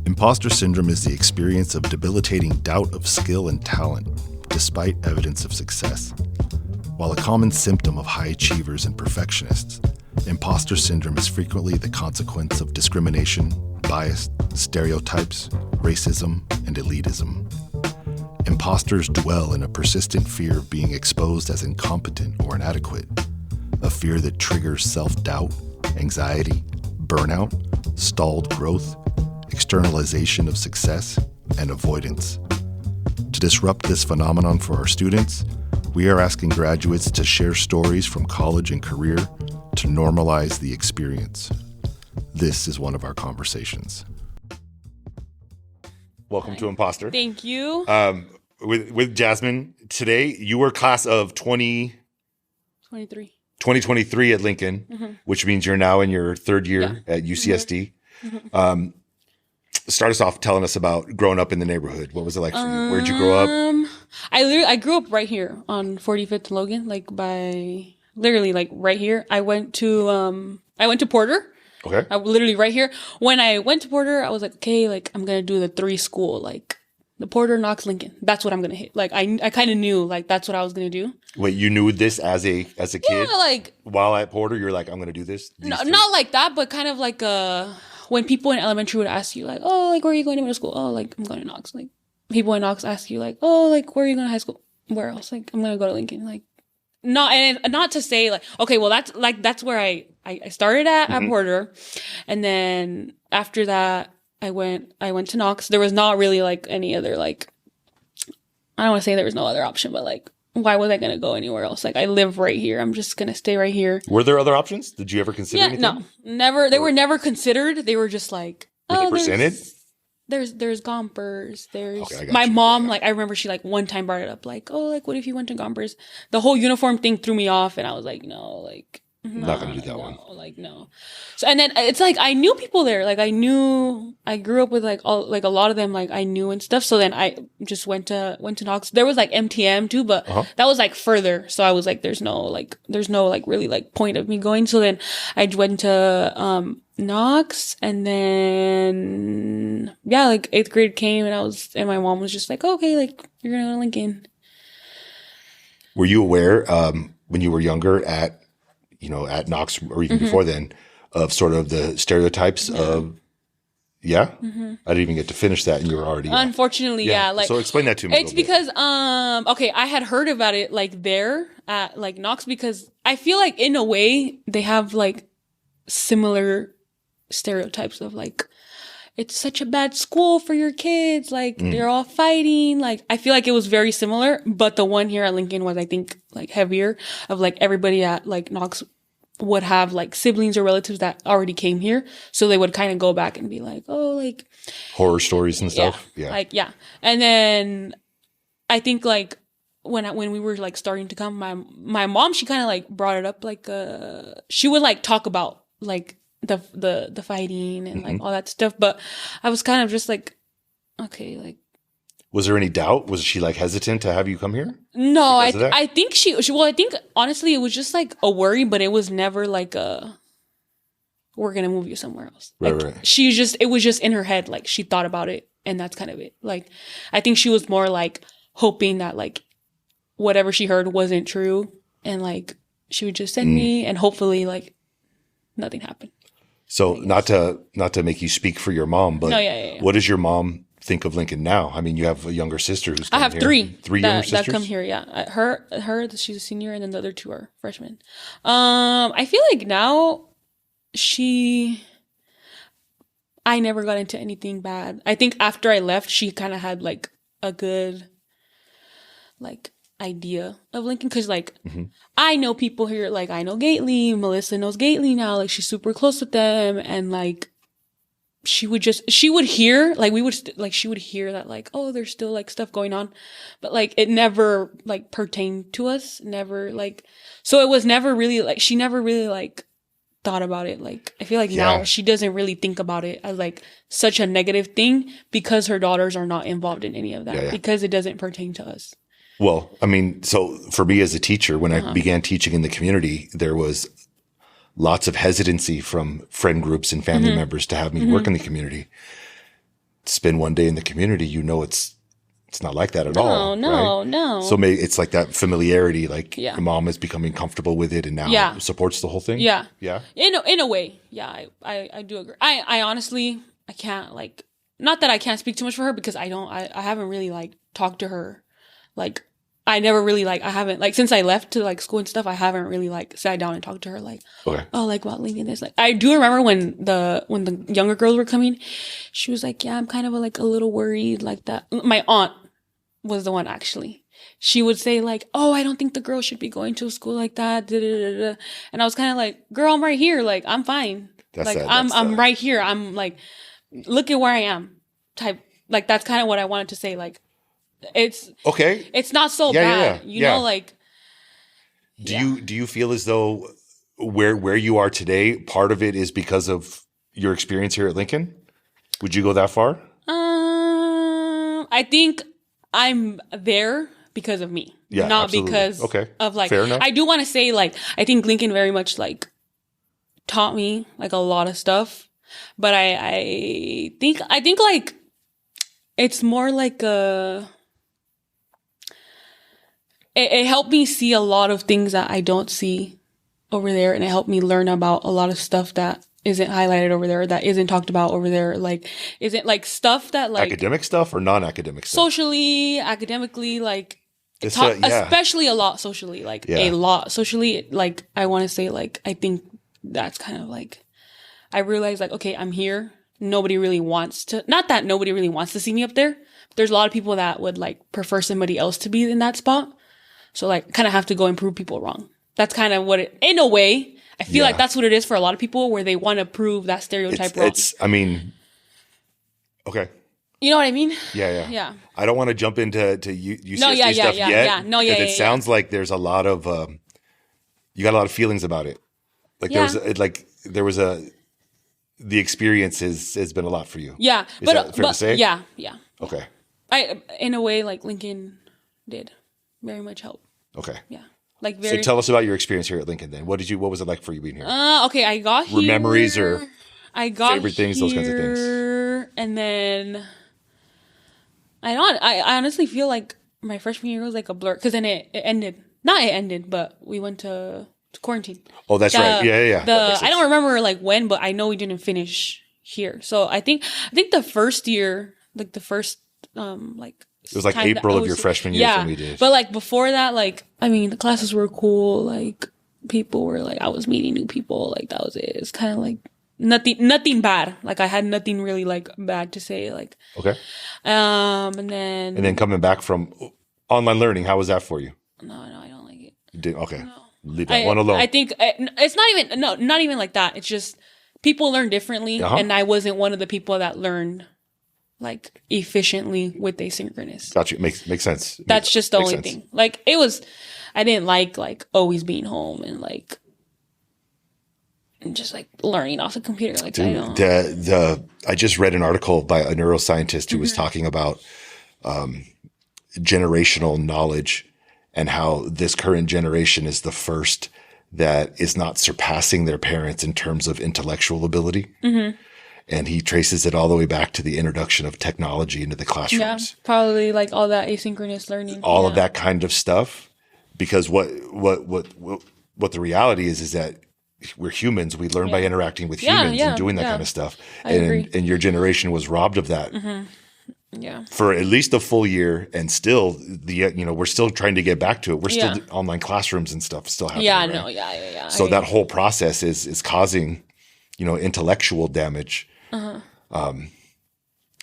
Imposter syndrome is the experience of debilitating doubt of skill and talent, despite evidence of success. While a common symptom of high achievers and perfectionists, imposter syndrome is frequently the consequence of discrimination, bias, stereotypes, racism, and elitism. Imposters dwell in a persistent fear of being exposed as incompetent or inadequate, a fear that triggers self-doubt, anxiety, burnout, stalled growth, externalization of success, and avoidance. To disrupt this phenomenon for our students, we are asking graduates to share stories from college and career to normalize the experience. This is one of our conversations. Welcome to Imposter. Thank you. With Jasmine, today you were class of 2023 at Lincoln, which means you're now in your third year at UCSD. Start us off telling us about growing up in the neighborhood. What was it like for you? Where'd you grow up? I grew up right here on 45th and Logan, like right here. I went to Porter. Okay. I literally right here. When I went to Porter, I was like, okay, like I'm gonna do the 3 school, like the Porter, Knox, Lincoln. That's what I'm gonna hit. Like I kind of knew like that's what I was gonna do. Wait, you knew this as a kid? Yeah, like while at Porter, you're like, I'm gonna do this. No, not like that, but kind of like when people in elementary would ask you like, oh, like where are you going to middle school? Oh, like I'm going to Knox. Like people in Knox ask you like, oh, like where are you going to high school? Where else? Like I'm gonna go to Lincoln. Like not to say like, okay, well that's where I started at Porter, and then after that I went to Knox. There was not really like any other like, I don't want to say there was no other option, but like why was I gonna go anywhere else? Like I live right here. I'm just gonna stay right here. Were there other options? Did you ever consider anything? No, never. They were never considered. They were just like, they presented. There's Gompers. There's my mom. Like I remember she like one time brought it up. Like, oh, like what if you went to Gompers? The whole uniform thing threw me off, and I was like, no, like not gonna do that one. Like no. So and then it's like I knew people there. Like I grew up with like a lot of them. Like I knew and stuff. So then I just went to Knox. There was like MTM too, but that was like further. So I was like, there's no like really like point of me going. So then I went to Knox, and then like 8th grade came, and my mom was just like, okay, like you're gonna go to Lincoln. Were you aware when you were younger at Knox or even before then of sort of the stereotypes of I didn't even get to finish that, and you were already unfortunately like so explain that to me. It's because I had heard about it like there at like Knox, because I feel like in a way they have like similar stereotypes of like, it's such a bad school for your kids, like they're all fighting. Like I feel like it was very similar, but the one here at Lincoln was, I think, like heavier, of like everybody at like Knox would have like siblings or relatives that already came here, so they would kind of go back and be like, oh, like horror stories and stuff. And then I think like when we were like starting to come, my mom, she kind of like brought it up, like she would like talk about like the fighting and like all that stuff, but I was kind of just like, okay, like, was there any doubt? Was she like hesitant to have you come here? No, I think she I think honestly it was just like a worry, but it was never like we're gonna move you somewhere else. Like, right. It was just in her head, like she thought about it, and that's kind of it. Like I think she was more like hoping that like whatever she heard wasn't true, and like she would just send me, and hopefully like nothing happened. So not to make you speak for your mom, but what does your mom think of Lincoln now? I mean, you have a younger sister who's coming here. I have 3 younger sisters that come here. Yeah, her, she's a senior, and then the other 2 are freshmen. I feel like now I never got into anything bad. I think after I left, she kind of had like a good like idea of Lincoln, because like I know people here, like I know Gately, Melissa knows Gately now, like she's super close with them, and like she would hear like she would hear that like, oh, there's still like stuff going on, but like it never like pertained to us, never like, so it was never really like, she never really like thought about it. Like I feel like now she doesn't really think about it as like such a negative thing, because her daughters are not involved in any of that, because it doesn't pertain to us. Well, I mean, so for me as a teacher, when I began teaching in the community, there was lots of hesitancy from friend groups and family members to have me work in the community. spend one day in the community, you know, it's not like that at all. No. So maybe it's like that familiarity, like Yeah. your mom is becoming comfortable with it and now supports the whole thing. Yeah. Yeah. In a way. Yeah, I do agree. I honestly, I can't like, not that I can't speak too much for her because I haven't really like talked to her. Like, I never really like, I haven't like, since I left to like school and stuff, I haven't really like sat down and talked to her like, oh, like about Lincoln this. Like, I do remember when the younger girls were coming, she was like, yeah, I'm kind of like a little worried like that. My aunt was the one actually. She would say like, oh, I don't think the girl should be going to a school like that. And I was kind of like, girl, I'm right here. Like, I'm fine. I'm right here. I'm like, look at where I am type. Like, that's kind of what I wanted to say. Like, it's okay. It's not so bad. You know, like, do you feel as though where you are today, part of it is because of your experience here at Lincoln? Would you go that far? I think I'm there because of me, not absolutely. Because of like, fair enough. I do want to say like, I think Lincoln very much like taught me like a lot of stuff, but I think like it's more like it helped me see a lot of things that I don't see over there, and it helped me learn about a lot of stuff that isn't highlighted over there, that isn't talked about over there, like isn't like stuff that like academic stuff or non-academic stuff, socially, academically, like especially a lot socially, like a lot socially. Like I want to say like I think that's kind of like I realized like, okay, I'm here. Nobody really wants to, not that nobody really wants to see me up there. But there's a lot of people that would like prefer somebody else to be in that spot. So like kind of have to go and prove people wrong. That's kind of what it, in a way, I feel like that's what it is for a lot of people where they want to prove that stereotype wrong. I mean, okay. You know what I mean? Yeah. I don't want to jump into UCSD stuff yet. It sounds like there's a lot of, you got a lot of feelings about it. Like there was the experience has been a lot for you. Yeah. Is that fair to say? Yeah. Okay. In a way, like Lincoln did very much help. Okay. Yeah. Like very. So tell us about your experience here at Lincoln then. What was it like for you being here? Okay, I got here. Memories or I got favorite things, those kinds of things. And then I honestly feel like my freshman year was like a blur because then it ended. Not it ended, but we went to quarantine. Oh, that's right. Yeah. I don't remember like when, but I know we didn't finish here. So I think the first year, like the first like it was like April of your freshman year when we did. But like before that, like I mean the classes were cool, like people were like I was meeting new people, like that was it. It's kind of like nothing bad. Like I had nothing really like bad to say. Like okay. And then coming back from online learning, how was that for you? No, I don't like it. You did okay. No. Leave that one alone. I think it's not even like that. It's just people learn differently, and I wasn't one of the people that learned like efficiently with asynchronous. Gotcha. Makes sense. That's just the only thing. Like it was, I didn't like always being home and like just like learning off the computer. Like I just read an article by a neuroscientist who was talking about generational knowledge and how this current generation is the first that is not surpassing their parents in terms of intellectual ability. Mm-hmm. And he traces it all the way back to the introduction of technology into the classrooms. Yeah, probably like all that asynchronous learning. All of that kind of stuff. Because what the reality is that we're humans. We learn by interacting with humans and doing that kind of stuff. And your generation was robbed of that. Mm-hmm. Yeah. For at least a full year, and still we're still trying to get back to it. We're still online classrooms and stuff still happening. Yeah, no, yeah. So that whole process is causing, intellectual damage.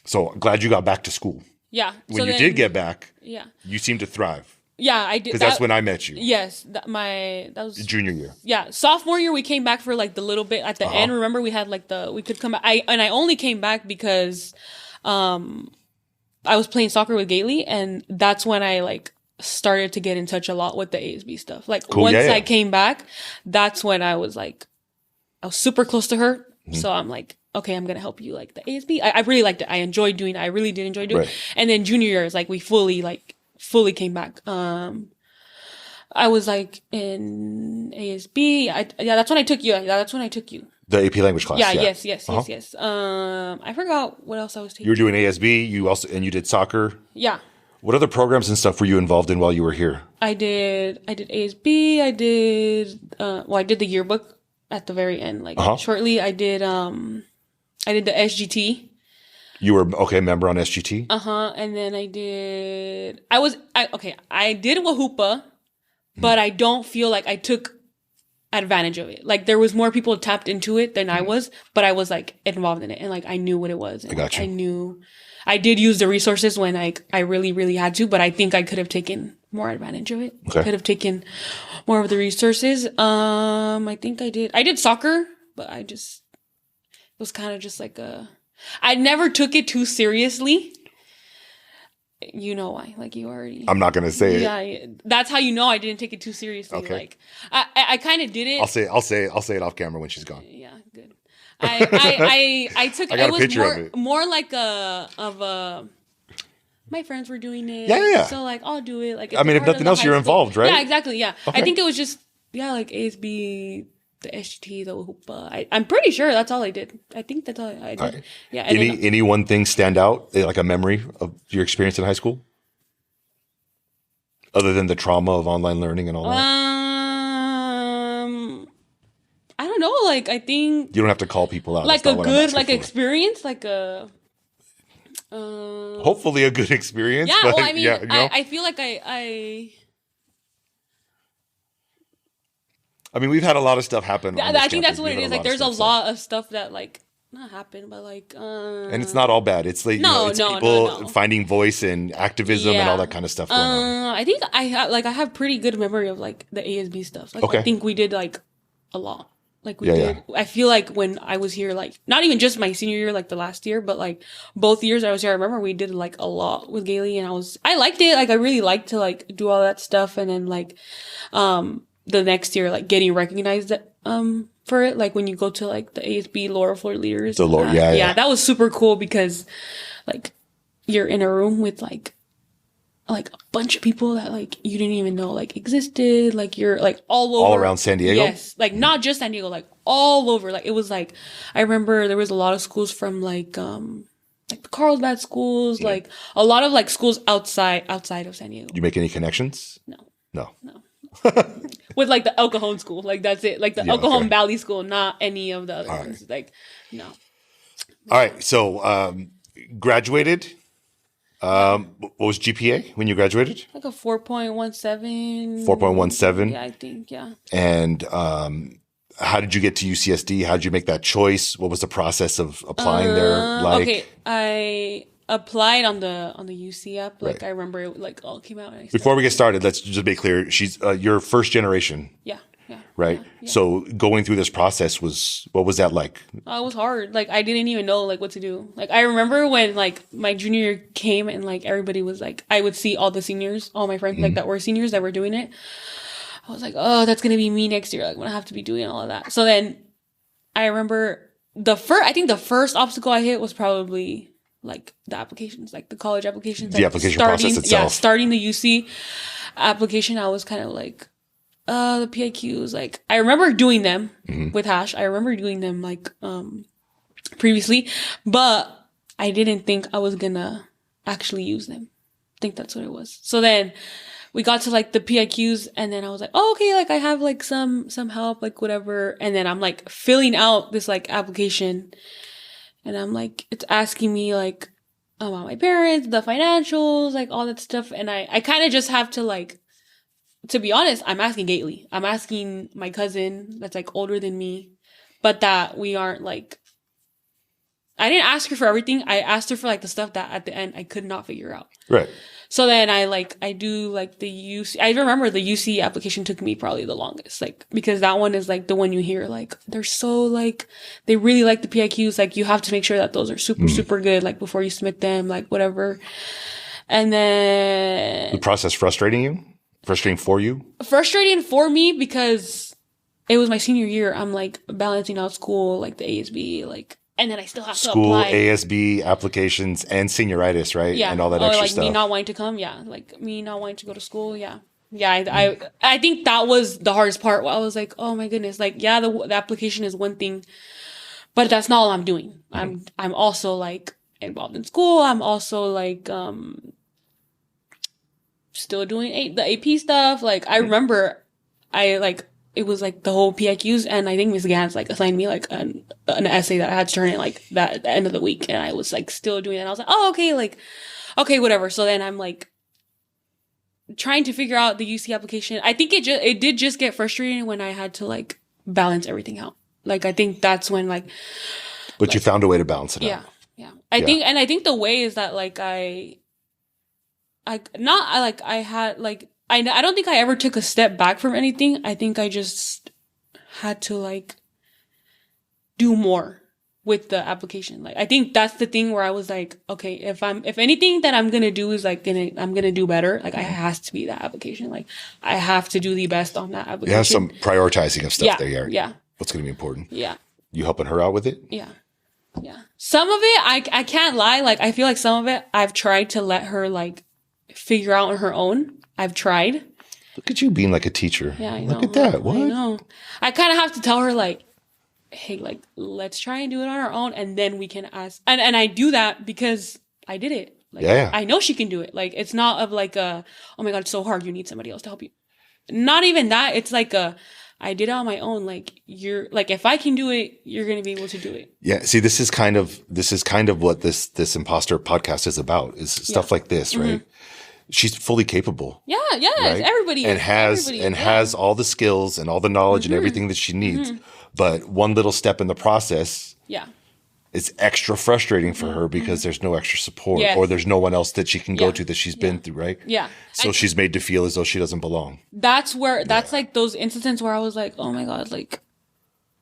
So glad you got back to school. Yeah. When you did get back, you seemed to thrive. Yeah, I did. Because that's when I met you. Yes, that was junior year. Yeah, sophomore year we came back for like the little bit at the end. Remember we had like we could come back. I only came back because, I was playing soccer with Gailey, and that's when I like started to get in touch a lot with the ASB stuff. Like once I came back, that's when I was super close to her. Mm-hmm. So I'm like, okay, I'm going to help you like the ASB. I really liked it. I really did enjoy doing it. And then junior year is like, we fully came back. I was like in ASB. That's when I took you. Yeah, that's when I took you. The AP language class. Yeah, Yeah. yes. I forgot what else I was taking. You were doing ASB. You did soccer. Yeah. What other programs and stuff were you involved in while you were here? I did ASB. I did the yearbook at the very end, like shortly. I did the SGT. You were a member on SGT? And then I did Wahupa, but I don't feel like I took advantage of it. Like there was more people tapped into it than I was, but I was like involved in it and like I knew what it was. And, I got you. I did use the resources when I really, really had to, but I think I could have taken more advantage of it. Okay. Could have taken more of the resources. I think I did soccer, but it was kind of just like I never took it too seriously. You know why? Like you already. I'm not gonna say it. Yeah, that's how you know I didn't take it too seriously. Okay. Like I kind of did it. I'll say it off camera when she's gone. Yeah, good. I took I got it a picture was of it. more like my friends were doing it. Yeah. So like I'll do it. Like I mean, if nothing else, you're involved, right? Yeah, exactly. Yeah. Okay. I think it was just like ASB, the SGT, the Wahupa. I'm pretty sure that's all I did. I think that's all I did. Right. Yeah. Any one thing stand out, like a memory of your experience in high school? Other than the trauma of online learning and all that? I don't know. Like, I think You don't have to call people out. like That's a not what I'm good asking like for. experience, like a. Hopefully a good experience. Yeah. But Well, I mean, yeah, I feel like I mean, we've had a lot of stuff happen. on this I think that's campus. what We've it had is. Like, of there's a stuff, lot of stuff that like not happened, but like. and it's not all bad. It's like No, it's no, people no. finding voice and activism and all that kind of stuff going on. I think I have pretty good memory of like the ASB stuff. Like Okay. I think we did like a lot. Like we Yeah, did. I feel like when I was here, like not even just my senior year, like the last year, but like both years I was here, I remember we did like a lot with Gailey, and I liked it. Like I really liked to like do all that stuff, and then like, the next year, like getting recognized for it, like when you go to like the ASB lower floor leaders. Yeah, that was super cool because like you're in a room with like a bunch of people that like you didn't even know like existed. Like you're like all over. All around San Diego? Yes. Like not just San Diego, like all over. Like it was like, I remember there was a lot of schools from like the Carlsbad schools, like a lot of like schools outside of San Diego. You make any connections? No. With like the El Cajon school. Like that's it. Like the El Cajon Valley school, not any of the other ones. Like, no. All right. So, graduated. What was GPA when you graduated? Like a 4.17. 4.17. Yeah, I think, yeah. And how did you get to UCSD? How did you make that choice? What was the process of applying there like? Okay, I applied on the UC app. Like Right. I remember it like all came out. And Before we get started, let's just be clear. She's your first generation, yeah. right? Yeah. So going through this process what was that like? It was hard. Like I didn't even know like what to do. Like I remember when like my junior year came and like everybody was like, I would see all the seniors, all my friends like that were seniors that were doing it. I was like, oh, that's gonna be me next year. Like I'm gonna have to be doing all of that. So then I remember the first obstacle I hit was probably like the applications, like the college applications. The application process itself. Yeah, starting the UC application, I was kind of like, the PIQs, like I remember doing them with Hash. I remember doing them like previously, but I didn't think I was gonna actually use them. I think that's what it was. So then we got to like the PIQs, and then I was like, oh, okay, like I have like some help, like whatever. And then I'm like filling out this like application, and I'm like, it's asking me like about my parents, the financials, like all that stuff. And I kind of just have to like, to be honest, I'm asking Gately. I'm asking my cousin that's like older than me, but that we aren't like, I didn't ask her for everything. I asked her for like the stuff that at the end I could not figure out. Right. So then I do like the UC. I remember the UC application took me probably the longest, like, because that one is like the one you hear, like, they're so like, they really like the PIQs. Like you have to make sure that those are super, super good, like before you submit them, like whatever. And then The process frustrating you? Frustrating for you? Frustrating for me because it was my senior year. I'm like balancing out school, like the ASB, like, and then I still have to School, apply. ASB applications, and senioritis, right? Yeah. And all that or extra like stuff. me not wanting to come. Yeah. Like me not wanting to go to school. Yeah. I think that was the hardest part. I was like, oh my goodness, like, yeah, the application is one thing, but that's not all I'm doing. I'm also like involved in school. I'm also like, still doing the AP stuff. Like, I remember it was like the whole PIQs, and I think Miss Gans like assigned me like an essay that I had to turn in like that at the end of the week, and I was like still doing it. And I was like, oh, okay, like, okay, whatever. So then I'm like trying to figure out the UC application. I think it did just get frustrating when I had to like balance everything out. Like, I think that's when like. But like, you found a way to balance it out. Yeah. I think the way is that like I don't think I ever took a step back from anything. I think I just had to like do more with the application. Like, I think that's the thing where I was like, okay, if anything that I'm going to do is like I'm going to do better. Like, I has to be that application. Like, I have to do the best on that application. You have some prioritizing of stuff there. Yeah. What's going to be important? Yeah. You helping her out with it? Yeah. Some of it, I can't lie. Like, I feel like some of it I've tried to let her like figure out on her own. I've tried. Look at you being like a teacher. Yeah, I know. Look at that. What? I know. I kind of have to tell her like, hey, like, let's try and do it on our own, and then we can ask. And I do that because I did it. Like, yeah. I know she can do it. Like, it's not of like oh my God, it's so hard. You need somebody else to help you. Not even that. It's like I did it on my own. Like, you're like, if I can do it, you're going to be able to do it. Yeah. See, this is kind of what this imposter podcast is about, is stuff like this, right? Mm-hmm. She's fully capable. Yeah. Right? Everybody. And has all the skills and all the knowledge and everything that she needs. Mm-hmm. But one little step in the process. Yeah. It's extra frustrating for her because there's no extra support or there's no one else that she can go to that she's been through, right? Yeah. So she's made to feel as though she doesn't belong. That's like those instances where I was like, oh my God, like,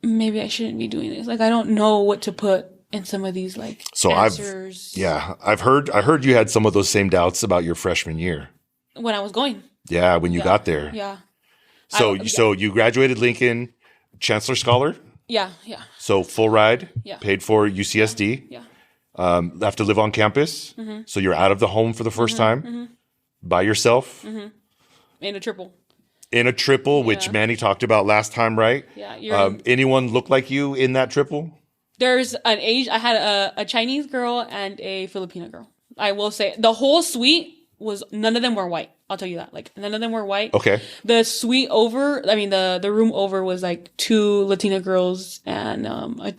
maybe I shouldn't be doing this. Like, I don't know what to put in some of these like answers. I heard you had some of those same doubts about your freshman year. When I was going. Yeah, when you got there. Yeah. So you graduated Lincoln, Chancellor Scholar? Yeah. So full ride, paid for UCSD. Yeah. Have to live on campus. Mm-hmm. So you're out of the home for the first time by yourself. Mm-hmm. In a triple, which Manny talked about last time, right? Yeah. Anyone look like you in that triple? There's I had a Chinese girl and a Filipina girl. I will say the whole suite none of them were white. I'll tell you that. Like, none of them were white. Okay. The suite over, the room over was like 2 Latina girls and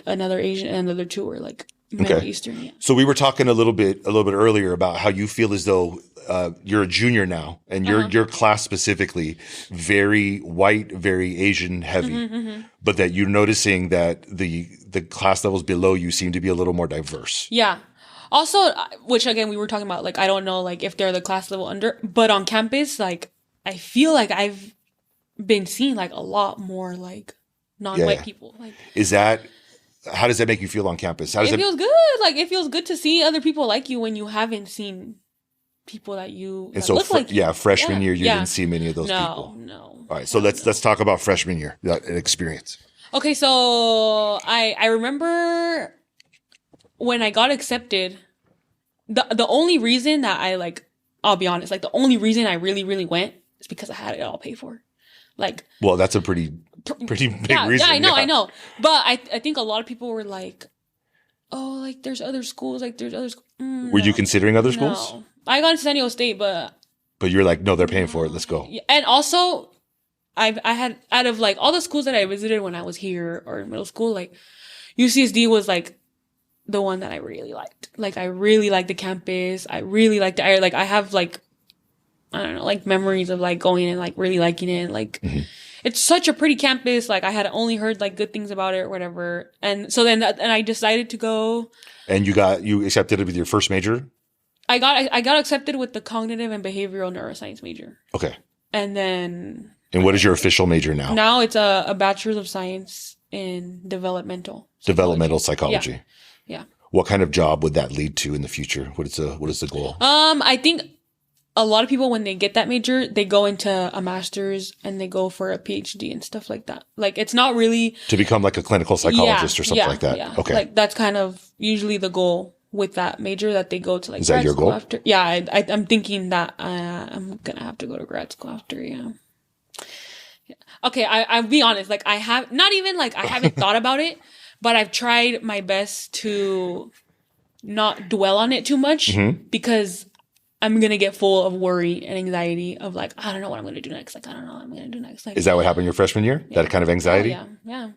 another Asian, and the other 2 were like Middle Eastern. Yeah. So we were talking a little bit earlier about how you feel as though you're a junior now, and your class specifically very white, very Asian heavy, but that you're noticing that the class levels below you seem to be a little more diverse. Yeah. Also, which again, we were talking about, like, I don't know, like, if they're the class level under, but on campus, like, I feel like I've been seeing, like, a lot more, like, non-white people. Like, how does that make you feel on campus? It feels good. Like, it feels good to see other people like you when you haven't seen people that look like you. Yeah, freshman year, you didn't see many of those people. No. All right, so let's talk about freshman year, that experience. Okay, so I remember when I got accepted, the only reason that I'll be honest, like, the only reason I really, really went is because I had it all paid for. Like, well, that's a pretty big reason. Yeah, I know. But I think a lot of people were like, oh, like, there's other schools, like, there's other schools. Were you considering other schools? No. I got into San Diego State, but you're like, no, they're paying for it. Let's go. And also, I had, out of like all the schools that I visited when I was here or in middle school, like, UCSD was like the one that I really liked. Like, I really liked the campus. I really liked it. I have like, I don't know, like, memories of like going and like really liking it. Like, it's such a pretty campus. Like, I had only heard like good things about it or whatever. And so then and I decided to go. And you accepted it with your first major? I got accepted with the cognitive and behavioral neuroscience major. Okay. And then. And what is your official major now? Now it's a bachelor's of science in developmental psychology. Yeah. What kind of job would that lead to in the future? What is the goal? I think a lot of people, when they get that major, they go into a master's and they go for a PhD and stuff like that. Like, it's not really to become like a clinical psychologist or something like that. Yeah. Okay. Like, that's kind of usually the goal with that major that they go to like Is that grad your school goal? after. Yeah, I'm thinking that I'm gonna have to go to grad school after. Yeah. Okay, I'll be honest. Like I have not even like I haven't thought about it, but I've tried my best to not dwell on it too much because I'm gonna get full of worry and anxiety of like I don't know what I'm gonna do next. Like I don't know what I'm gonna do next. Like Is that what happened your freshman year? yeah. That kind of anxiety? Oh, yeah.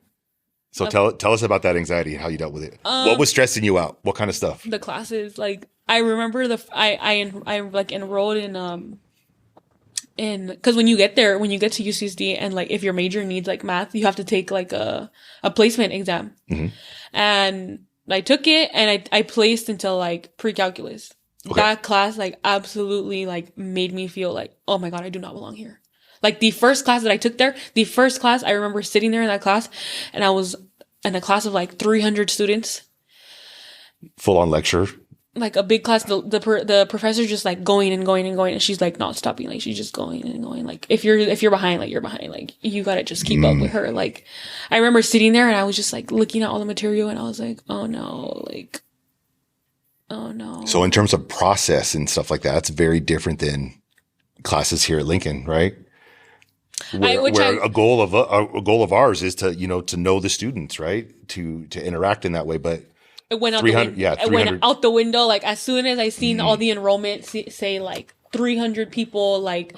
So tell us about that anxiety and how you dealt with it. What was stressing you out? What kind of stuff? The classes, like I remember I like enrolled in because when you get to UCSD and like if your major needs like math, you have to take like a placement exam, and I took it and I placed until like pre-calculus. Okay. That class like absolutely like made me feel like, oh my God, I do not belong here. Like the first class that I took there, I remember sitting there in that class and I was in a class of like 300 students. Full on lecture. Like a big class, the professor just like going and going and going and she's like not stopping. Like she's just going and going. Like if you're behind, like you're behind. Like you gotta just keep up with her. Like I remember sitting there and I was just like looking at all the material and I was like, oh no, like, oh no. So in terms of process and stuff like that, it's very different than classes here at Lincoln, right? Where a goal of ours is to know the students, right? To interact in that way, but it went out the window. Yeah, it went out the window. Like as soon as I seen all the enrollment say like 300 people, like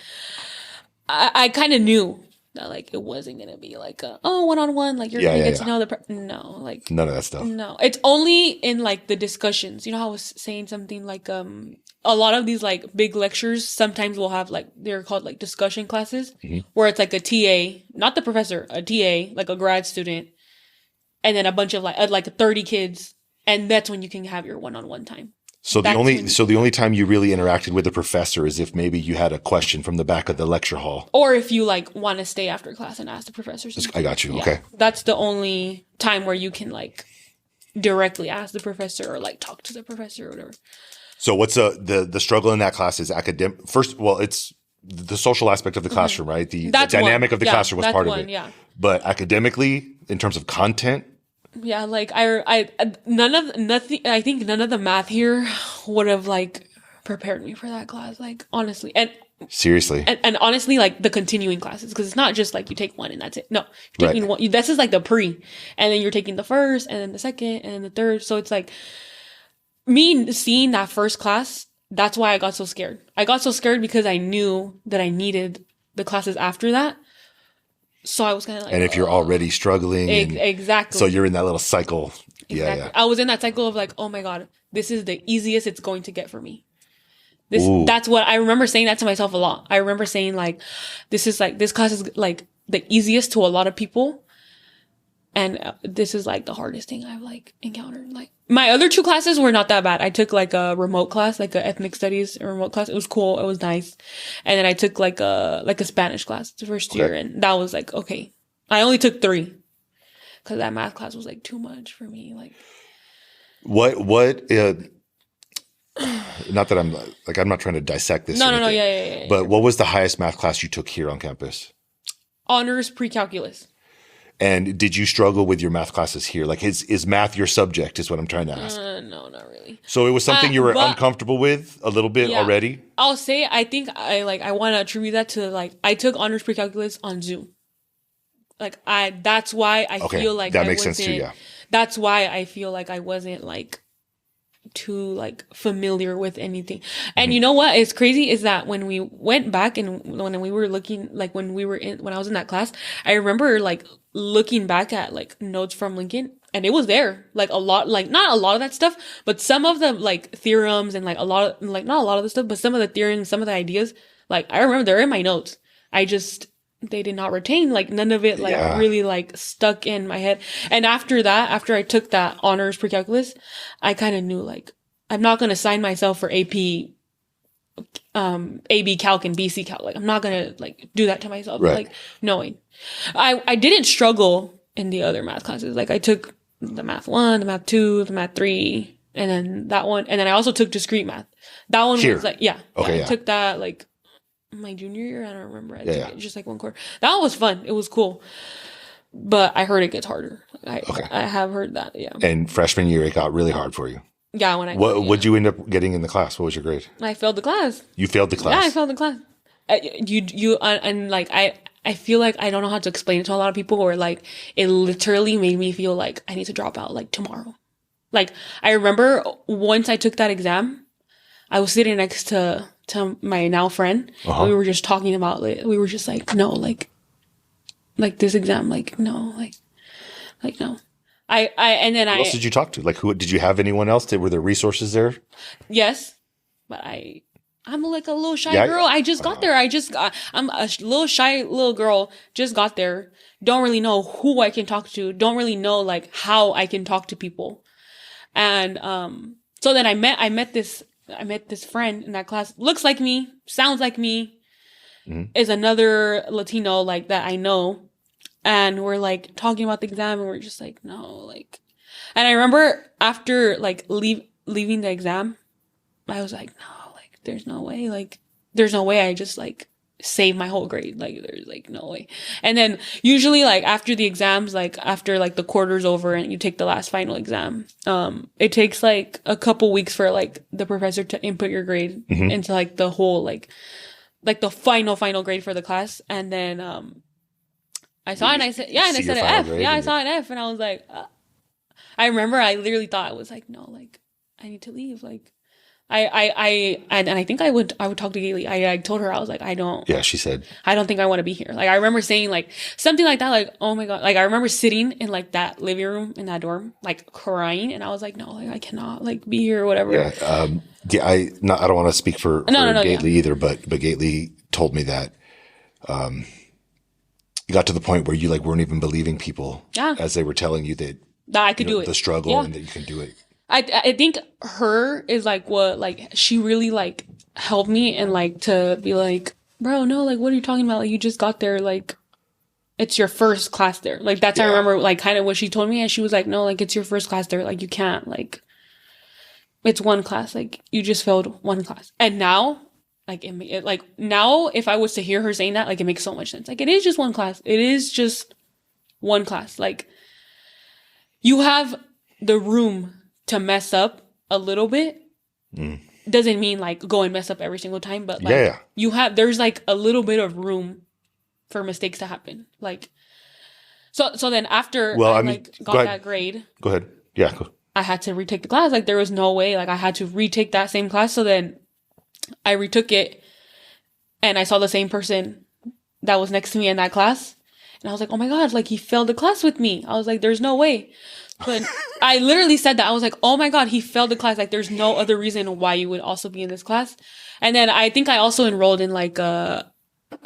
I kind of knew that like it wasn't gonna be like one-on-one. Like you're gonna get to know no, like none of that stuff. No, it's only in like the discussions. You know how I was saying something like a lot of these like big lectures sometimes will have like they're called like discussion classes where it's like a TA, not the professor, a TA, like a grad student, and then a bunch of like 30 kids. And that's when you can have your one-on-one time. So the only time you really interacted with the professor is if maybe you had a question from the back of the lecture hall, or if you like want to stay after class and ask the professor something. I got you. Yeah. Okay, that's the only time where you can like directly ask the professor or like talk to the professor or whatever. So what's the struggle in that class is academic. First, well, it's the social aspect of the classroom, right? The dynamic of the classroom was part of it. Yeah. But academically, in terms of content. Yeah, like I think none of the math here would have like prepared me for that class, like honestly. And seriously. And honestly, like the continuing classes, because it's not just like you take one and that's it. No, you're taking one. This is like the pre, and then you're taking the first, and then the second, and then the third. So it's like me seeing that first class. That's why I got so scared. I got so scared because I knew that I needed the classes after that. So I was kind of like, and if you're already struggling, exactly. So you're in that little cycle. Exactly. Yeah. I was in that cycle of like, oh my God, this is the easiest it's going to get for me. That's what I remember saying that to myself a lot. I remember saying like, this class is like the easiest to a lot of people. And this is like the hardest thing I've like encountered. Like my other two classes were not that bad. I took like a remote class, like a ethnic studies remote class. It was cool. It was nice. And then I took like a Spanish class the first year. And that was like, okay. I only took 3 because that math class was like too much for me. Like not that I'm not trying to dissect this. No. Yeah. But what was the highest math class you took here on campus? Honors pre-calculus. And did you struggle with your math classes here? Like, is math your subject is what I'm trying to ask. No, not really. So it was something you were uncomfortable with a little bit already? I'll say, I think I want to attribute that to like, I took honors pre-calculus on Zoom. Like that's why I feel like that makes sense too, yeah. That's why I feel like I wasn't like too like familiar with anything. And you know what is crazy is that when we went back and when we were looking, like when I was in that class, I remember like looking back at like notes from Lincoln and it was there like a lot, like not a lot of that stuff, but some of the like theorems and like a lot of like not a lot of the stuff, but some of the theorems, some of the ideas, like I remember they're in my notes. They did not retain, like none of it like really like stuck in my head. And after I took that honors pre-calculus, I kind of knew like I'm not going to sign myself for AP, AB Calc and BC Calc. Like I'm not going to like do that to myself. Right. Like knowing I didn't struggle in the other math classes. Like I took the math 1, the math 2, the math 3, and then that one. And then I also took discrete math. That one was like, I took that like my junior year. I don't remember. I took it just like 1 quarter. That one was fun. It was cool. But I heard it gets harder. I have heard that. Yeah. And freshman year, it got really hard for you. Yeah, when I What'd you end up getting in the class? What was your grade? I failed the class. You failed the class. Yeah, I failed the class. And like I feel like I don't know how to explain it to a lot of people, or like it literally made me feel like I need to drop out like tomorrow. Like I remember once I took that exam, I was sitting next to my now friend, and we were just talking about it. We were just like, no, like this exam, like no, like no. And then Who else did you talk to? Like, who did you have anyone else? Were there resources there? Yes, but I'm like a little shy girl. I just got there. I'm a little shy little girl. Just got there. Don't really know who I can talk to. Don't really know like how I can talk to people. And so then I met this friend in that class. Looks like me, sounds like me, is another Latino like that I know. And we're like talking about the exam, and we're just like, no, like. And I remember after like leaving the exam, I was like, no, like there's no way, I just like save my whole grade. Like there's like no way. And then usually like after the exams, like after like the quarter's over and you take the last final exam, it takes like a couple weeks for like the professor to input your grade into like the whole like the final grade for the class. And then I saw it and I said, yeah, and I said an F. Yeah, I saw an F, and I was like, I remember I literally thought, I was like, no, like I need to leave. Like and I think I would talk to Gailey. I told her, I was like, yeah, she said, I don't think I want to be here. Like I remember saying like something like that, like, oh my God. Like I remember sitting in like that living room in that dorm, like crying. And I was like, no, like I cannot like be here or whatever. Yeah. I don't want to speak for Gately either, but Gately told me that, you got to the point where you like weren't even believing people as they were telling you that I could do it, the struggle, and that you can do it. I think her is like what, like she really like helped me, and like to be like, bro, no, like what are you talking about? Like you just got there, like it's your first class there. Like that's I remember like kind of what she told me, and she was like, no, like it's your first class there, like you can't, like it's one class, like you just failed one class. And now like it like now if I was to hear her saying that, like it makes so much sense. Like it is just one class. It is just one class. Like you have the room to mess up a little bit. Doesn't mean like go and mess up every single time, but like there's like a little bit of room for mistakes to happen. Like so then after got that grade. Go ahead. Yeah. Go. I had to retake the class. Like there was no way. Like I had to retake that same class. So then I retook it, and I saw the same person that was next to me in that class. And I was like, oh my God, like he failed the class with me. I was like, there's no way. But I literally said that. I was like, oh my God, he failed the class. Like there's no other reason why you would also be in this class. And then I think I also enrolled in like a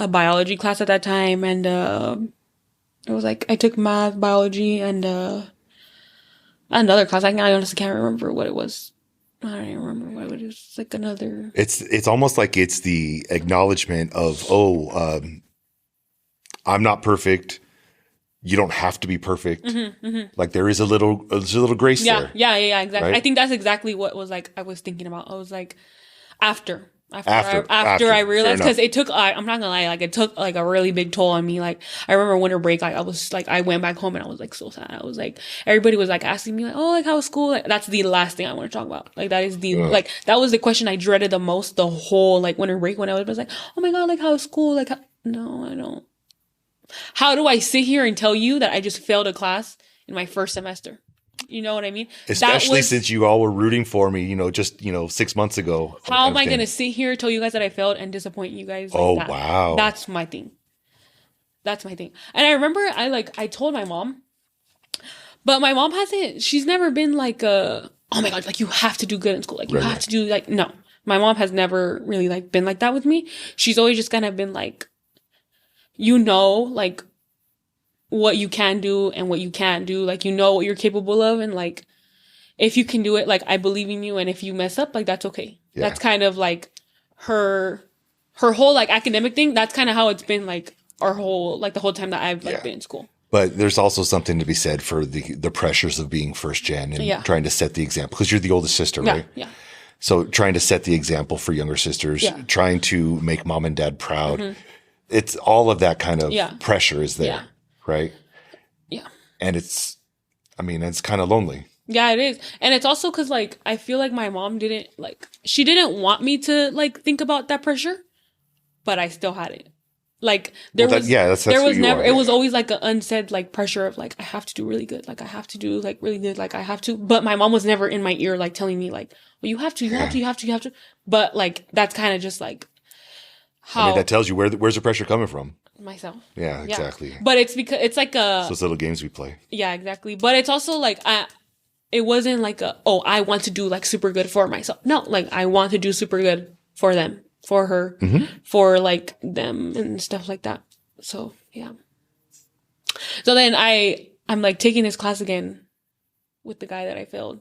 biology class at that time. And it was like I took math, biology, and another class. I honestly can't remember what it was. I don't even remember what it was. It's like another. It's almost like it's the acknowledgement of, I'm not perfect. You don't have to be perfect. Like there is a little grace there. Yeah, exactly. Right? I think that's exactly what was like I was thinking about. I was like, after I realized, because it took, I'm not gonna lie, like it took like a really big toll on me. Like I remember winter break, I was like, I went back home and I was like so sad. I was like, everybody was like asking me like, oh, like how was school? Like that's the last thing I want to talk about. Like that is like that was the question I dreaded the most the whole like winter break, when I was like, oh my God, like how was school? Like no, I don't. How do I sit here and tell you that I just failed a class in my first semester? You know what I mean? Especially since you all were rooting for me, just 6 months ago. How am I going to sit here and tell you guys that I failed and disappoint you guys? Like wow. That's my thing. And I remember I told my mom, but my mom she's never been like oh my God, like you have to do good in school. Like you have to do like, no, my mom has never really like been like that with me. She's always just kind of been like, like what you can do and what you can't do. Like, what you're capable of. And like, if you can do it, like, I believe in you. And if you mess up, like, that's okay. Yeah. That's kind of like her whole like academic thing. That's kind of how it's been like the whole time that I've been in school. But there's also something to be said for the pressures of being first gen and trying to set the example, because you're the oldest sister, right? Yeah. So trying to set the example for younger sisters, trying to make mom and dad proud. It's all of that kind of pressure is there, right? Yeah. And it's kind of lonely. Yeah, it is. And it's also because, like, I feel like my mom didn't, like, she didn't want me to, like, think about that pressure, but I still had it. Like, that's there who was you never, are. it was always, like, an unsaid, like, pressure of, like, I have to do really good. Like, I have to do, like, really good. Like, I have to. But my mom was never in my ear, like, telling me, like, well, you have to, you have to, you have to, you have to. But, like, that's kind of just, like, how. I mean, that tells you where's the pressure coming from. Myself. Yeah, exactly. But it's because, it's like a. So those little games we play. Yeah, exactly. But it's also, like, it wasn't like I want to do like super good for myself. No, like I want to do super good for them, for her, for like them and stuff like that. So yeah. So then I'm like taking this class again with the guy that I failed.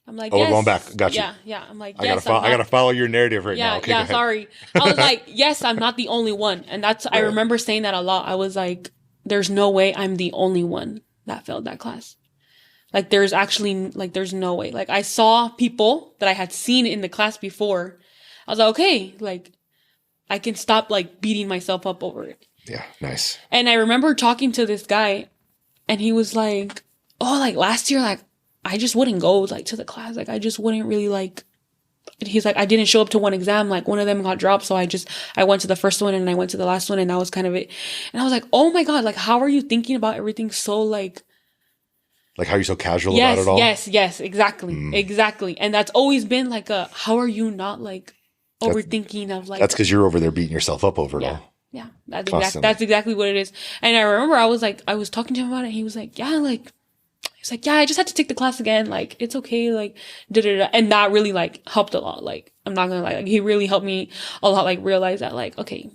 I'm like, we're going back. Got you. Yeah. I'm like, I gotta follow your narrative right now. Okay, yeah. Sorry. I was like, yes, I'm not the only one, and that's I remember saying that a lot. I was like, there's no way I'm the only one that failed that class. Like, there's actually, like, there's no way. Like, I saw people that I had seen in the class before. I was like, okay, like, I can stop, like, beating myself up over it. Yeah, nice. And I remember talking to this guy, and he was like, oh, like, last year, like, I just wouldn't go, like, to the class. Like, I just wouldn't really, like, he's like, I didn't show up to one exam. Like, one of them got dropped, so I went to the first one, and I went to the last one, and that was kind of it. And I was like, oh, my God, like, how are you thinking about everything so, like how you're so casual about it all? Yes, exactly. Exactly. And that's always been like how are you not like overthinking of like. That's because you're over there beating yourself up over it all. Yeah. That's exactly what it is. And I remember I was talking to him about it. And he was like, yeah, like, he's like, yeah, I just had to take the class again. Like, it's okay. Like, da-da-da. And that really like helped a lot. Like, I'm not gonna lie. Like, he really helped me a lot, like realize that like, okay,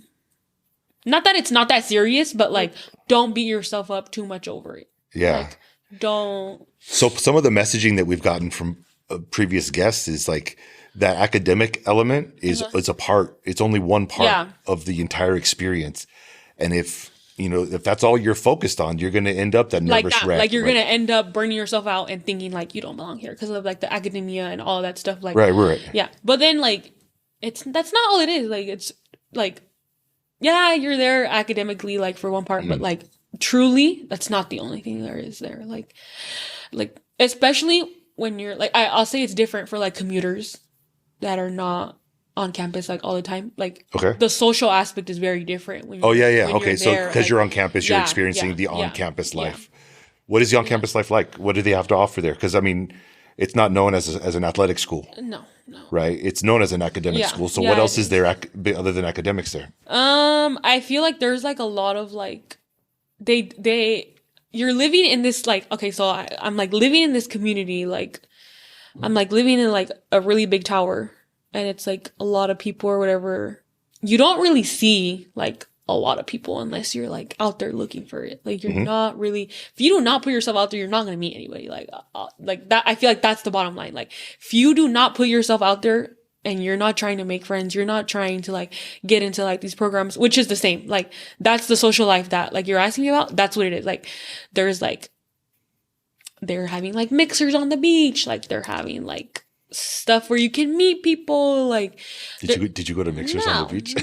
not that it's not that serious, but like, don't beat yourself up too much over it. Yeah. Like, don't. So some of the messaging that we've gotten from previous guests is like that academic element is a part. It's only one part of the entire experience, and if that's all you're focused on, you're going to end up that nervous wreck. Like you're going to end up burning yourself out and thinking like you don't belong here because of like the academia and all of that stuff. Like right. Yeah, but then like that's not all it is. Like it's like you're there academically like for one part, but like. Truly, that's not the only thing there is there. Like especially when you're like, I'll say it's different for like commuters that are not on campus like all the time. Like the social aspect is very different. When okay. So because you're on campus, you're experiencing the on-campus life. What is the on-campus life like? What do they have to offer there? Because I mean, it's not known as an athletic school. No. Right? It's known as an academic school. So what else is there other than academics there? I feel like there's like a lot of like, you're living in this like, okay, so I'm like living in this community, like I'm like living in like a really big tower and it's like a lot of people or whatever. You don't really see like a lot of people unless you're like out there looking for it. Like you're not really, if you do not put yourself out there, you're not going to meet anybody like that. I feel like that's the bottom line. Like if you do not put yourself out there, and you're not trying to make friends, you're not trying to like get into like these programs, which is the same. Like that's the social life that like you're asking me about. That's what it is. Like there's like, they're having like mixers on the beach. Like they're having like stuff where you can meet people. Like, did you go to mixers on the beach?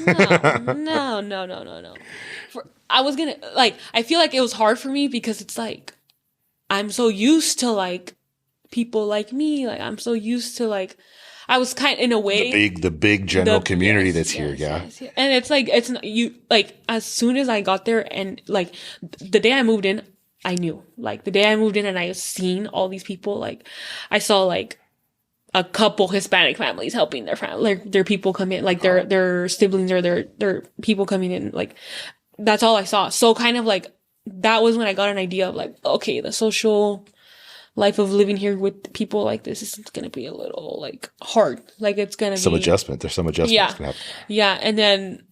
No. I was gonna like, I feel like it was hard for me because it's like, I'm so used to like people like me. Like I'm so used to like, I was kind of in a way the big general community that's here. Yes. And it's like, it's you like, as soon as I got there and like the day I moved in, I knew like the day I moved in and I seen all these people, like I saw like a couple Hispanic families helping their family, like their people come in, like their siblings or their people coming in. Like that's all I saw. So kind of like, that was when I got an idea of like, okay, the social life of living here with people like this is going to be a little like hard. Like it's going to be some adjustment. There's some adjustment. Yeah. That's gonna happen. Yeah. And then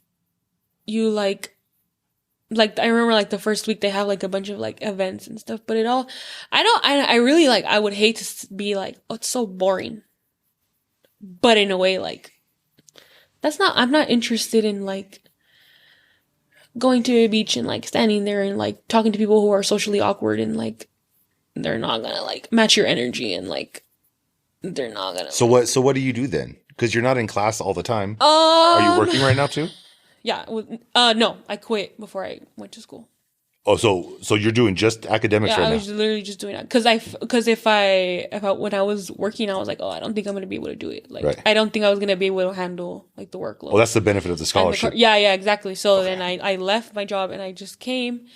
you like I remember like the first week they have like a bunch of like events and stuff, but I really like, I would hate to be like, oh, it's so boring. But in a way, like I'm not interested in like going to a beach and like standing there and like talking to people who are socially awkward and like, they're not gonna like match your energy and like they're not gonna. So what do you do then? Because you're not in class all the time. Are you working right now too? Yeah. No, I quit before I went to school. Oh, so you're doing just academics Yeah, right I now? was literally just doing that because if I when I was working, I was like, oh, I don't think I'm gonna be able to do it. Like, Right. I don't think I was gonna be able to handle like the workload. Well, that's the benefit of the And scholarship. yeah, exactly. So then I left my job and I just came,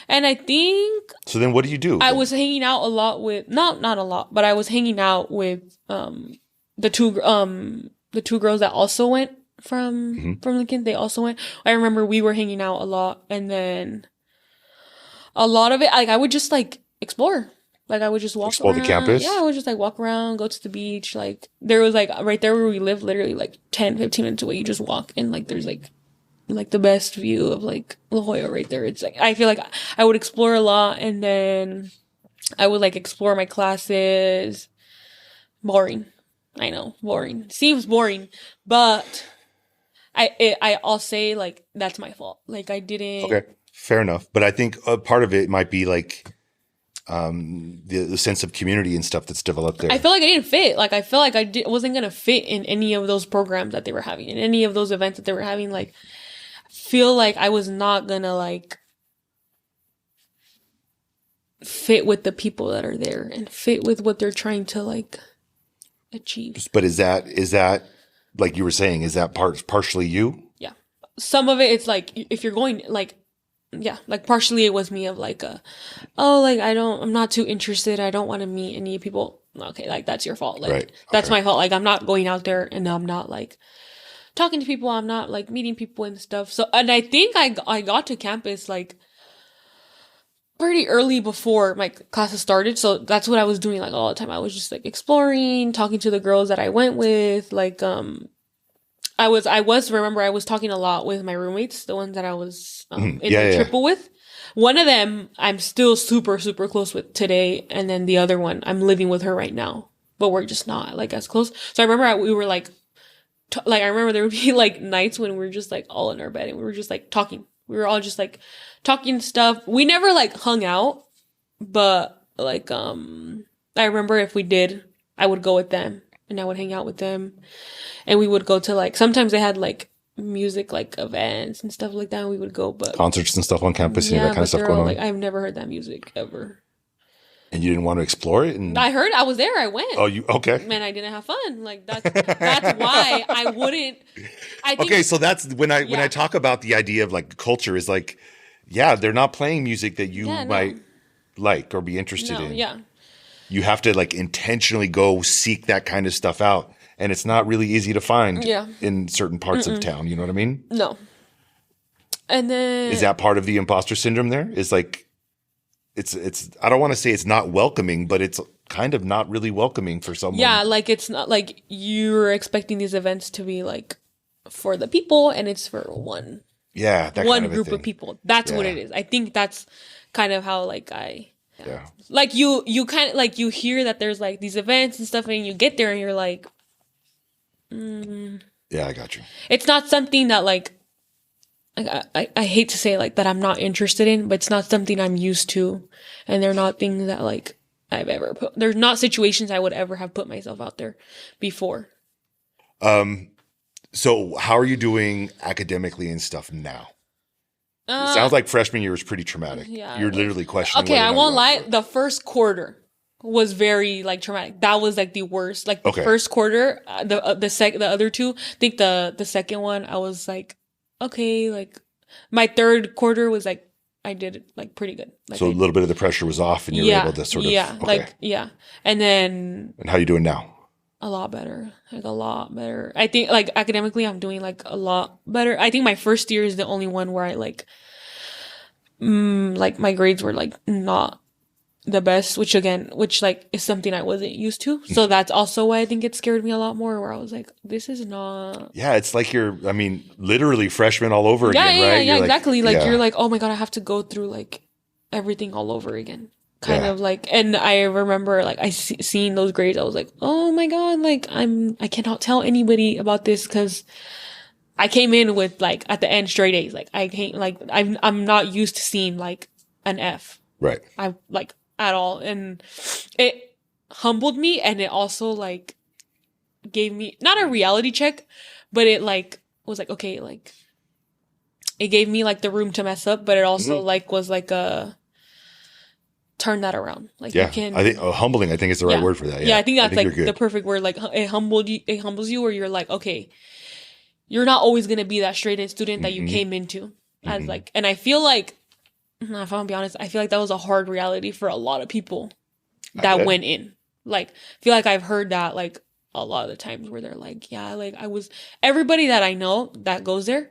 and I think So then what do you do? I was hanging out a lot with not a lot, but I was hanging out with the two girls that also went from Lincoln. They also went. I remember we were hanging out a lot, and then a lot of it, like, I would just like explore. Like, I would just walk Explore around. the campus? Yeah, I would just like walk around, go to the beach. Like, there was like right there where we lived, literally like 10-15 minutes away. You just walk and like there's like the best view of like La Jolla right there. It's like, I feel like I would explore a lot, and then I would like explore my classes. Boring. I know, boring. Seems boring, but I'll say like that's my fault. Like, I didn't. Okay, fair enough. But I think a part of it might be like the sense of community and stuff that's developed there. I feel like I didn't fit. Like, I felt like wasn't gonna fit in any of those programs that they were having, in any of those events that they were having. Like, feel like I was not gonna like fit with the people that are there and fit with what they're trying to like achieve. But is that like you were saying? Is that partially you? Yeah, some of it, it's like if you're going like. Yeah, like partially it was me of like like I'm not too interested. I don't want to meet any people. Okay, like that's your fault. Like, Right. that's my fault. Like, I'm not going out there and I'm not like talking to people. I'm not like meeting people and stuff. So, and I think I got to campus like pretty early before my classes started. So that's what I was doing like all the time. I was just like exploring, talking to the girls that I went with. Like, I was talking a lot with my roommates, the ones that I was in the triple with. One of them I'm still super, super close with today. And then the other one, I'm living with her right now, but we're just not like as close. So I remember we were like, I remember there would be like nights when we were just like all in our bed and we were just like talking. We were all just like talking stuff. We never like hung out, but like, I remember if we did, I would go with them and I would hang out with them. And we would go to like, sometimes they had like music, like events and stuff like that. And we would go, but Concerts and stuff on campus, and that kind of stuff going on. Like, I've never heard that music ever. And you didn't want to explore it? And I heard, I was there, I went. Oh, you okay? Man, I didn't have fun. Like, that's why I wouldn't. I think, okay, so that's when I talk about the idea of like culture is like, yeah, they're not playing music that you might like or be interested in. Yeah. You have to like intentionally go seek that kind of stuff out. And it's not really easy to find in certain parts of town. You know what I mean? No. And then is that part of the imposter syndrome there? Is like, it's, I don't want to say it's not welcoming, but it's kind of not really welcoming for someone. Yeah. Like, it's not like you're expecting these events to be like for the people and it's for one that one kind of group of people. That's what it is. I think that's kind of how like like you kind of like you hear that there's like these events and stuff and you get there and you're like, yeah, I got you. It's not something that like I hate to say like that I'm not interested in, but it's not something I'm used to, and they're not things that like I've ever put. There's not situations I would ever have put myself out there before. So how are you doing academically and stuff now? It sounds like freshman year was pretty traumatic. Yeah, you're literally questioning. Okay, I won't lie. The first quarter was very like traumatic. That was like the worst. Like the first quarter, the other two. I think the second one, I was like, okay. Like my third quarter was like I did it like pretty good. Like, so a little bit of the pressure was off, and you were able to sort of And then and how you doing now? A lot better. Like a lot better. I think like academically, I'm doing like a lot better. I think my first year is the only one where I like my grades were like not the best, which like is something I wasn't used to. So that's also why I think it scared me a lot more, where I was like, this is not. Yeah, it's like literally freshman all over again, right? Yeah, exactly. Like you're like, oh my God, I have to go through like everything all over again. Kind of like, and I remember like seeing those grades, I was like, oh my God, like I cannot tell anybody about this because I came in with like at the end straight A's. Like I can't I'm not used to seeing like an F. Right. I like at all. And it humbled me, and it also like gave me not a reality check, but it like was like, okay, like it gave me like the room to mess up, but it also like was like a turn that around. Like yeah, you can, I think humbling. I think is the right word for that. Yeah, I think that's like the perfect word. Like it humbles you, where you're like, okay, you're not always gonna be that straight A student that you came into as like. And I feel like, if I'm gonna be honest, I feel like that was a hard reality for a lot of people that went in. Like, I feel like I've heard that like a lot of the times where they're like, yeah, like everybody that I know that goes there,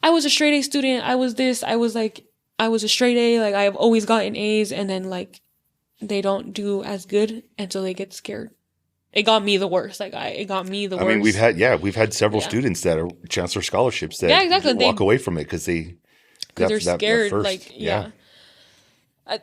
I was a straight A student. I was this. I was a straight A. Like I've always gotten A's, and then like they don't do as good until they get scared. It got me the worst. It got me the worst. I mean, we've had several students that are chancellor scholarships that walk away from it because they're scared.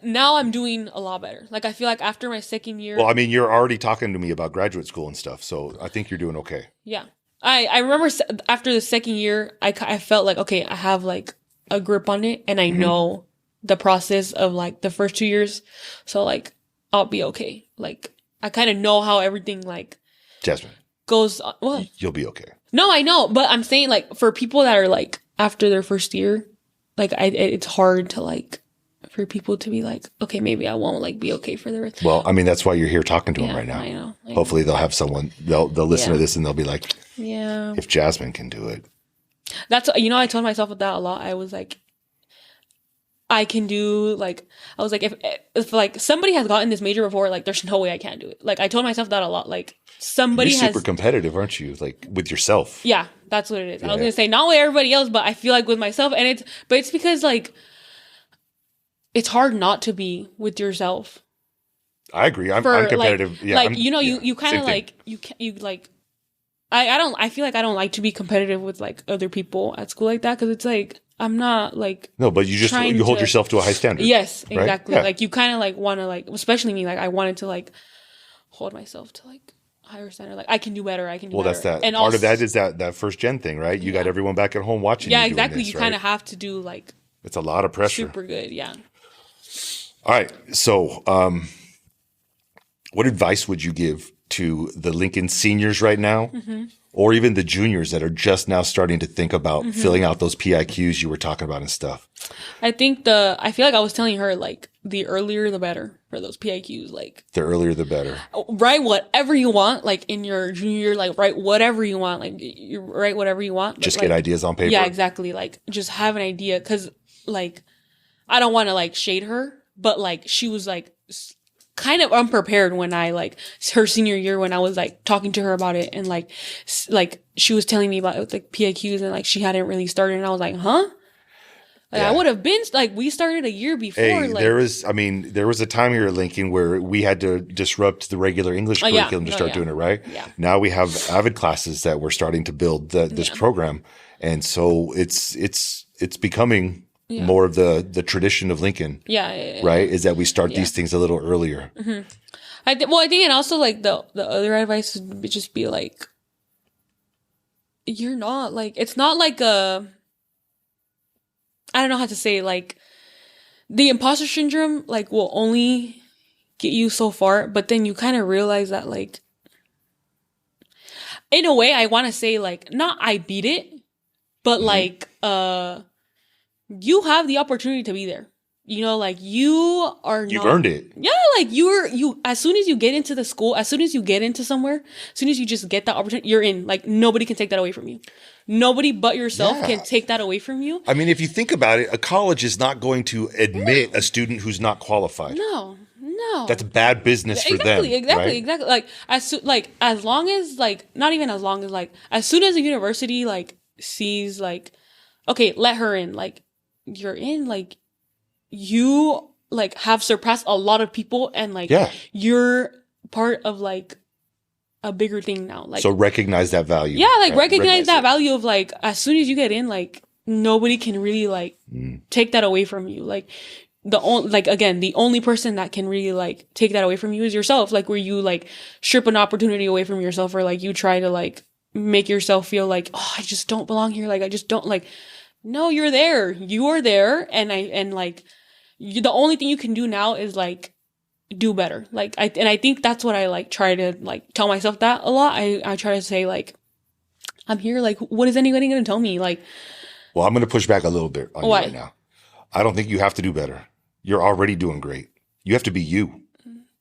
Now I'm doing a lot better. Like I feel like after my second year. Well, I mean, you're already talking to me about graduate school and stuff, so I think you're doing okay. Yeah, I remember after the second year, I felt like, okay, I have like a grip on it, and I know the process of like the first 2 years, so like I'll be okay. Like I kind of know how everything like Jasmine goes. Well, you'll be okay. No, I know, but I'm saying like for people that are like after their first year, like it's hard to like. For people to be like, okay, maybe I won't like be okay for the rest. Well, I mean, that's why you're here talking to them right now. I know. Hopefully they'll have someone, they'll listen to this and they'll be like, yeah, if Jasmine can do it. That's, I told myself that a lot. I was like, I can do like, I was like, if like somebody has gotten this major before, like there's no way I can't do it. Like I told myself that a lot. Like somebody You're super competitive, aren't you? Like with yourself. Yeah, that's what it is. Yeah. I was going to say not with everybody else, but I feel like with myself, and it's because like, it's hard not to be with yourself. I agree. I'm competitive. Like, yeah, you kind of like you like. I feel like I don't like to be competitive with like other people at school like that, because it's like I'm not like. No, but you hold yourself to a high standard. Yes, exactly. Right? Yeah. Like you kind of like want to like, especially me. Like I wanted to like hold myself to like higher standard. Like I can do better. I can do better. Well, that's that. And part of that is that first gen thing, right? You got everyone back at home watching. Yeah, exactly. You kind of have to do like. It's a lot of pressure. Super good. Yeah. All right. So, what advice would you give to the Lincoln seniors right now, or even the juniors that are just now starting to think about filling out those PIQs you were talking about and stuff? I feel like I was telling her, like, the earlier the better for those PIQs. Like, the earlier the better. Write whatever you want, like, in your junior year, like, write whatever you want. Like, you write whatever you want. Just get ideas on paper. Yeah, exactly. Like, just have an idea. Because, like, I don't want to, like, shade her. But like she was like kind of unprepared when I like her senior year, when I was like talking to her about it, and like she was telling me about like PIQs, and like she hadn't really started, and I was like, huh? Like I would have been like, we started a year before. Hey, like, there was a time here at Lincoln where we had to disrupt the regular English curriculum to start doing it right. Yeah. Now we have avid classes that we're starting to build this program, and so it's becoming. Yeah. More of the tradition of Lincoln, right? Is that we start these things a little earlier. I think, and also like the other advice would just be like, you're not like, it's not like I don't know how to say, like the imposter syndrome like will only get you so far, but then you kind of realize that like, in a way, I want to say like, not I beat it, but like you have the opportunity to be there. You know, like you've earned it. Yeah, like you as soon as you get into the school, as soon as you get into somewhere, as soon as you just get that opportunity, you're in. Like nobody can take that away from you. Nobody but yourself can take that away from you. I mean, if you think about it, a college is not going to admit a student who's not qualified. No. That's bad business for them. Exactly. Like as long as like, not even as long as like, as soon as a university like sees like, okay, let her in, like you're in, like you like have surpassed a lot of people, and like you're part of like a bigger thing now. Like, so recognize that value. Yeah, like recognize that value of like, as soon as you get in, like nobody can really like take that away from you. Like the only person that can really like take that away from you is yourself. Like where you like strip an opportunity away from yourself, or like you try to like make yourself feel like, oh, I just don't belong here. Like I just don't like. No, you're there. You are there, and the only thing you can do now is like do better. Like I think that's what I like try to like tell myself that a lot. I try to say like, I'm here. Like, what is anybody gonna tell me? Like, Well, I'm going to push back a little bit on you Why? right now. I don't think you have to do better. You're already doing great. You have to be you.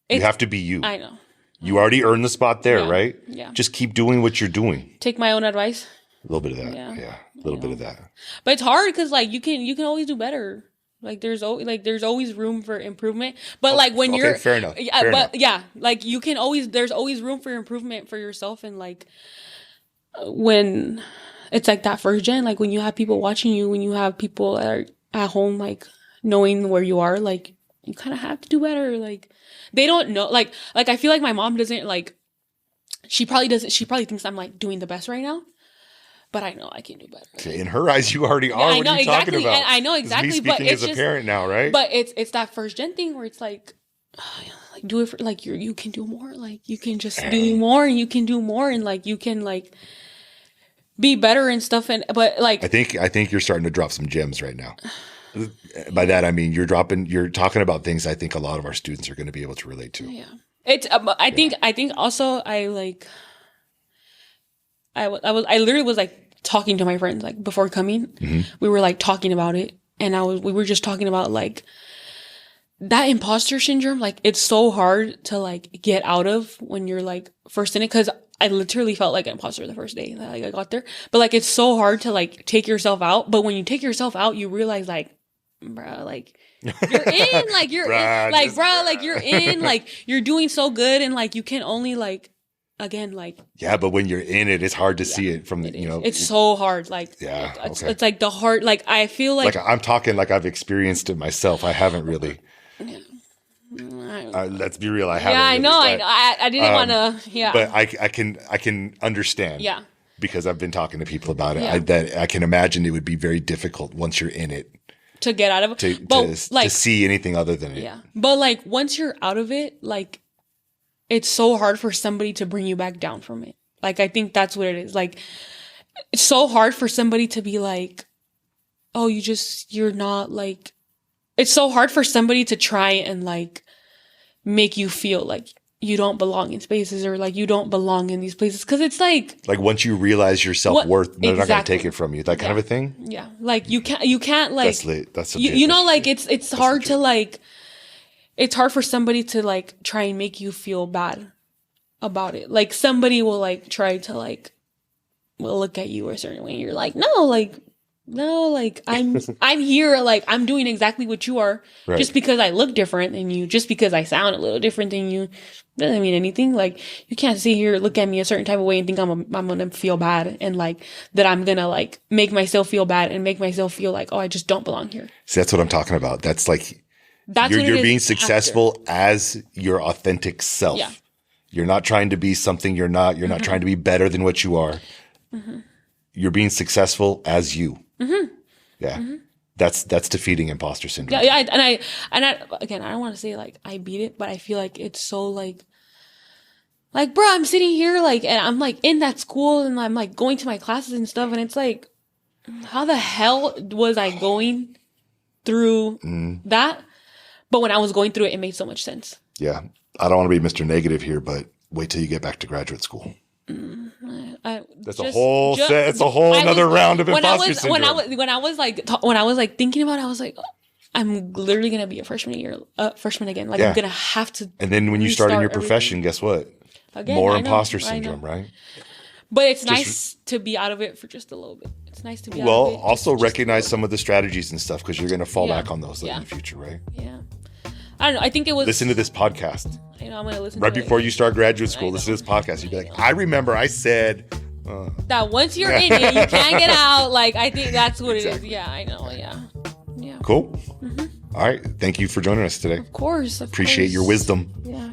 You have to be you. I know. You already earned the spot there, Yeah. right? Yeah. Just keep doing what you're doing. Take my own advice. A little bit of that. Yeah. Yeah. A little bit of that. But it's hard because like you can always do better. Like there's always room for improvement. But like when you're fair enough. Yeah, Fair but enough. yeah, like there's always room for improvement for yourself. And like when it's like that first gen, like when you have people watching you, when you have people that are at home, like knowing where you are, like you kind of have to do better. Like they don't know, like I feel like my mom doesn't like. She probably thinks I'm like doing the best right now. But I know I can do better. Okay, in her eyes, you already are. I What know are you exactly, talking about? and I know exactly. It's me But speaking it's as a parent now, right? But it's that first gen thing where it's like do it for like you can do more. Like you can just do more, and you can do more, and like you can like be better and stuff. And but like I think you're starting to drop some gems right now. By that I mean you're talking about things I think a lot of our students are going to be able to relate to. yeah, it's. I think also I literally was like talking to my friends like before coming. Mm-hmm. We were like talking about it, and we were just talking about like that imposter syndrome. Like it's so hard to like get out of when you're like first in it, because I literally felt like an imposter the first day that like, I got there. But like it's so hard to like take yourself out. But when you take yourself out, you realize like, bro, like you're in, like you're in, like bro, like you're in, like you're doing so good, and like you can only like. Again, like yeah, but when you're in it, it's hard to see it from the, it's so hard. Like yeah, it's like the hard. Like I feel like I'm talking like I've experienced it myself. I haven't really. Yeah. Let's be real. I haven't. Yeah, I really, know. but, I didn't want to. Yeah, but I can understand. Yeah, because I've been talking to people about it. Yeah. I can imagine it would be very difficult once you're in it to get out of it. To see anything other than it. Yeah, but like once you're out of it, like. It's so hard for somebody to bring you back down from it. Like, I think that's what it is. Like, it's so hard for somebody to be like, oh, you're not like, it's so hard for somebody to try and like make you feel like you don't belong in spaces or like you don't belong in these places. Cause it's like once you realize your self-worth, they're not going to take it from you. That kind of a thing. Yeah. Like you can't like, that's lit. That's you know, like it's hard to like, it's hard for somebody to like try and make you feel bad about it. Like somebody will like try to like will look at you a certain way. And you're like, no, like I'm here. Like I'm doing exactly what you are. Right. Just because I look different than you, just because I sound a little different than you, doesn't mean anything. Like you can't sit here, look at me a certain type of way and think I'm gonna feel bad and like that I'm gonna like make myself feel bad and make myself feel like, oh, I just don't belong here. See, that's what I'm talking about. That's like. You're being successful as your authentic self. Yeah. You're not trying to be something you're not. You're not trying to be better than what you are. Mm-hmm. You're being successful as you. Mm-hmm. Yeah. Mm-hmm. That's defeating imposter syndrome. Yeah. And I again, I don't want to say like I beat it, but I feel like it's so like bro, I'm sitting here like, and I'm like in that school and I'm like going to my classes and stuff. And it's like, how the hell was I going through that? But when I was going through it, it made so much sense. Yeah. I don't want to be Mr. Negative here, but wait till you get back to graduate school. That's a whole another round of imposter syndrome. When I was like thinking about it, I was like, oh, I'm literally going to be a freshman again. Like I'm going to have to. And then when you start in your profession, guess what? Again, more imposter syndrome, right? But it's nice to be out of it for just a little bit. It's nice to be out of it. Well, also recognize some of the strategies and stuff because you're going to fall back on those in the future, right? Yeah. I don't know. I think it was. Listen to this podcast. I know. I'm going to listen right to it. Right before you start graduate school, listen to this podcast. You'd be like, I remember I said. That once you're in it, you can't get out. Like, I think that's what it is. Yeah, I know. Yeah. Cool. Mm-hmm. All right. Thank you for joining us today. Of course. Appreciate your wisdom. Yeah.